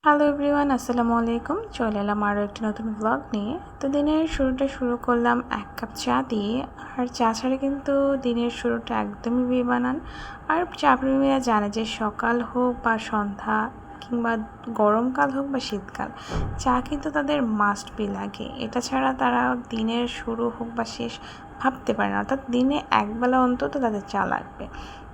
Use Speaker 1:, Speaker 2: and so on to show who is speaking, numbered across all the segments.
Speaker 1: Hello everyone, আসসালামু আলাইকুম। চলে এলাম আরও একটি নতুন ব্লগ নিয়ে। তো দিনের শুরুটা শুরু করলাম এক কাপ চা দিয়ে। আর চা ছাড়া কিন্তু দিনের শুরুটা একদমই বেমানান। আর চা প্রেমীরা জানে যে সকাল হোক বা সন্ধ্যা কিংবা গরমকাল হোক বা শীতকাল, চা কিন্তু তাদের মাস্ট বি লাগে। এটা ছাড়া তারা দিনের শুরু হোক বা শেষ ভাবতে পারে না, অর্থাৎ দিনে একবেলা অন্তত তাদের চা লাগবে।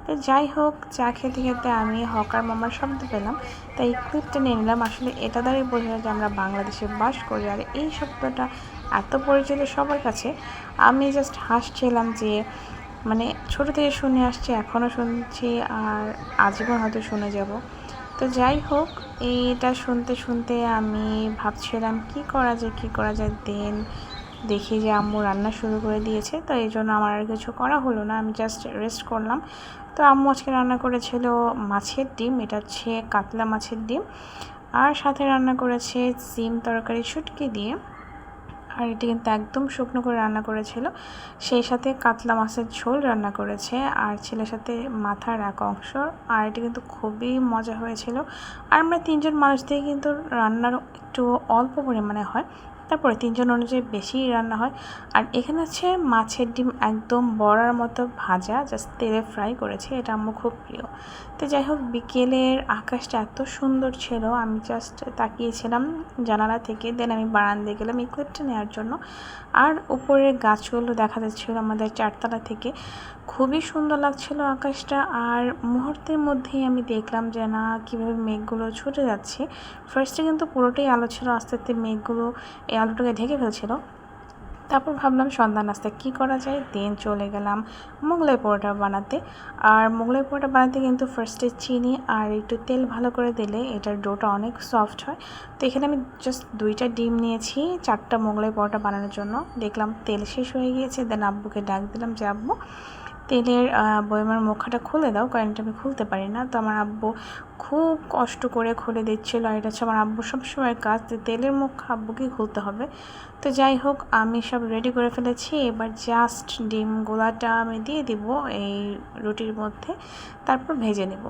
Speaker 1: তো যাই হোক, চা খেতে খেতে আমি হকার মামার শব্দ পেলাম, তাই ক্লিপটা নিয়ে নিলাম। আসলে এটা দ্বারাই বোঝা যায় যে আমরা বাংলাদেশে বাস করি। আর এই শব্দটা এত পরিচিত সবার কাছে, আমি জাস্ট হাসছিলাম যে মানে ছোটো থেকে শুনে আসছি, এখনও শুনছি, আর আজীবন হয়তো শুনে যাব। তো যাই হোক, এইটা শুনতে শুনতে আমি ভাবছিলাম কী করা যায়। দেখি যে আম্মু রান্না শুরু করে দিয়েছে, তো এই জন্য আমার আর কিছু করা হলো না, আমি জাস্ট রেস্ট করলাম। তো আম্মু আজকে রান্না করেছিল মাছের ডিম, এটা হচ্ছে কাতলা মাছের ডিম, আর সাথে রান্না করেছে সিম তরকারি শুটকি দিয়ে। আর এটি কিন্তু একদম শুকনো করে রান্না করেছিল। সেই সাথে কাতলা মাছের ঝোল রান্না করেছে, আর ছেলের সাথে মাথার এক অংশ। আর এটি কিন্তু খুবই মজা হয়েছিল। আর আমরা তিনজন মানুষ দিয়ে কিন্তু রান্নার একটু অল্প পরিমাণে হয়, তারপরে তিনজন অনুযায়ী বেশি রান্না হয়। আর এখানে আছে মাছের ডিম একদম বড়ার মতো ভাজা, জাস্ট তেলে ফ্রাই করেছে, এটা আমার খুব প্রিয়। তো যাই হোক, বিকেলের আকাশটা এত সুন্দর ছিল, আমি জাস্ট তাকিয়েছিলাম জানালা থেকে। দেন আমি বারান্দায় গেলাম এই ক্লিপটা নেওয়ার জন্য। আর উপরের গাছগুলো দেখা যাচ্ছিলো আমাদের চারতলা থেকে, খুবই সুন্দর লাগছিল আকাশটা। আর মুহূর্তের মধ্যেই আমি দেখলাম যে না, কীভাবে মেঘগুলো ছুটে যাচ্ছে। ফার্স্টে কিন্তু পুরোটাই আলো ছিল, আস্তে আস্তে মেঘগুলো এই আলোটাকে ঢেকে ফেলছিল। তারপর ভাবলাম সন্ধ্যা নাস্তা কী করা যায়, দেন চলে গেলাম মোগলাই পরোটা বানাতে। আর মোগলাই পরোটা বানাতে কিন্তু ফার্স্টে চিনি আর একটু তেল ভালো করে দিলে এটার ডোটা অনেক সফট হয়। তো এখানে আমি জাস্ট 2টা ডিম নিয়েছি 4টা মোগলাই পরোটা বানানোর জন্য। দেখলাম তেল শেষ হয়ে গিয়েছে, দেন আব্বুকে ডাক দিলাম যে আব্বু, তেলের বয়মের মুখাটা খুলে দাও, কারণ এটা আমি খুলতে পারি না। তো আমার আব্বু খুব কষ্ট করে খুলে দিচ্ছিল। আর এটা হচ্ছে আমার আব্বুর সবসময়ের কাজ, যে তেলের মুখ আব্বুকেই খুলতে হবে। তো যাই হোক, আমি সব রেডি করে ফেলেছি। এবার জাস্ট ডিম গোলাটা আমি দিয়ে দিব এই রুটির মধ্যে, তারপর ভেজে নেব।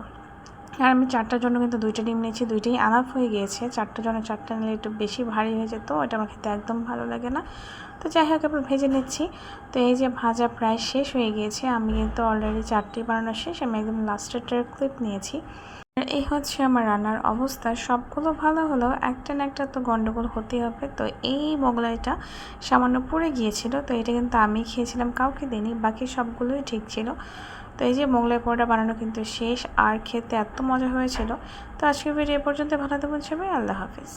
Speaker 1: আর আমি 4টার জন্য কিন্তু 2টা ডিম নিয়েছি, 2টাই আনাফ হয়ে গিয়েছে। 4টার জন্য 4টা নিলে একটু বেশি ভারী হয়ে যেত, এটা আমার খেতে একদম ভালো লাগে না। তো যাই হোক, এবার ভেজে নিচ্ছি। তো এই যে ভাজা প্রায় শেষ হয়ে গিয়েছে, আমি কিন্তু অলরেডি 4টি বানানো শেষ, আমি একদম লাস্টেরটার ক্লিপ নিয়েছি। আর এই হচ্ছে আমার রান্নার অবস্থা। সবগুলো ভালো হলেও একটা না একটা তো গন্ডগোল হতেই হবে। তো এই মোগলাইটা সামান্য পুড়ে গিয়েছিল, তো এটা কিন্তু আমি খেয়েছিলাম, কাউকে দিইনি, বাকি সবগুলোই ঠিক ছিল। তো এই যে মোগলাই পরোটা বানানো কিন্তু শেষ, আর খেতে এত মজা হয়েছিল। তো আজকের ভিডিও এ পর্যন্ত, ভালো থাকবেন সবাই, আল্লাহ হাফিজ।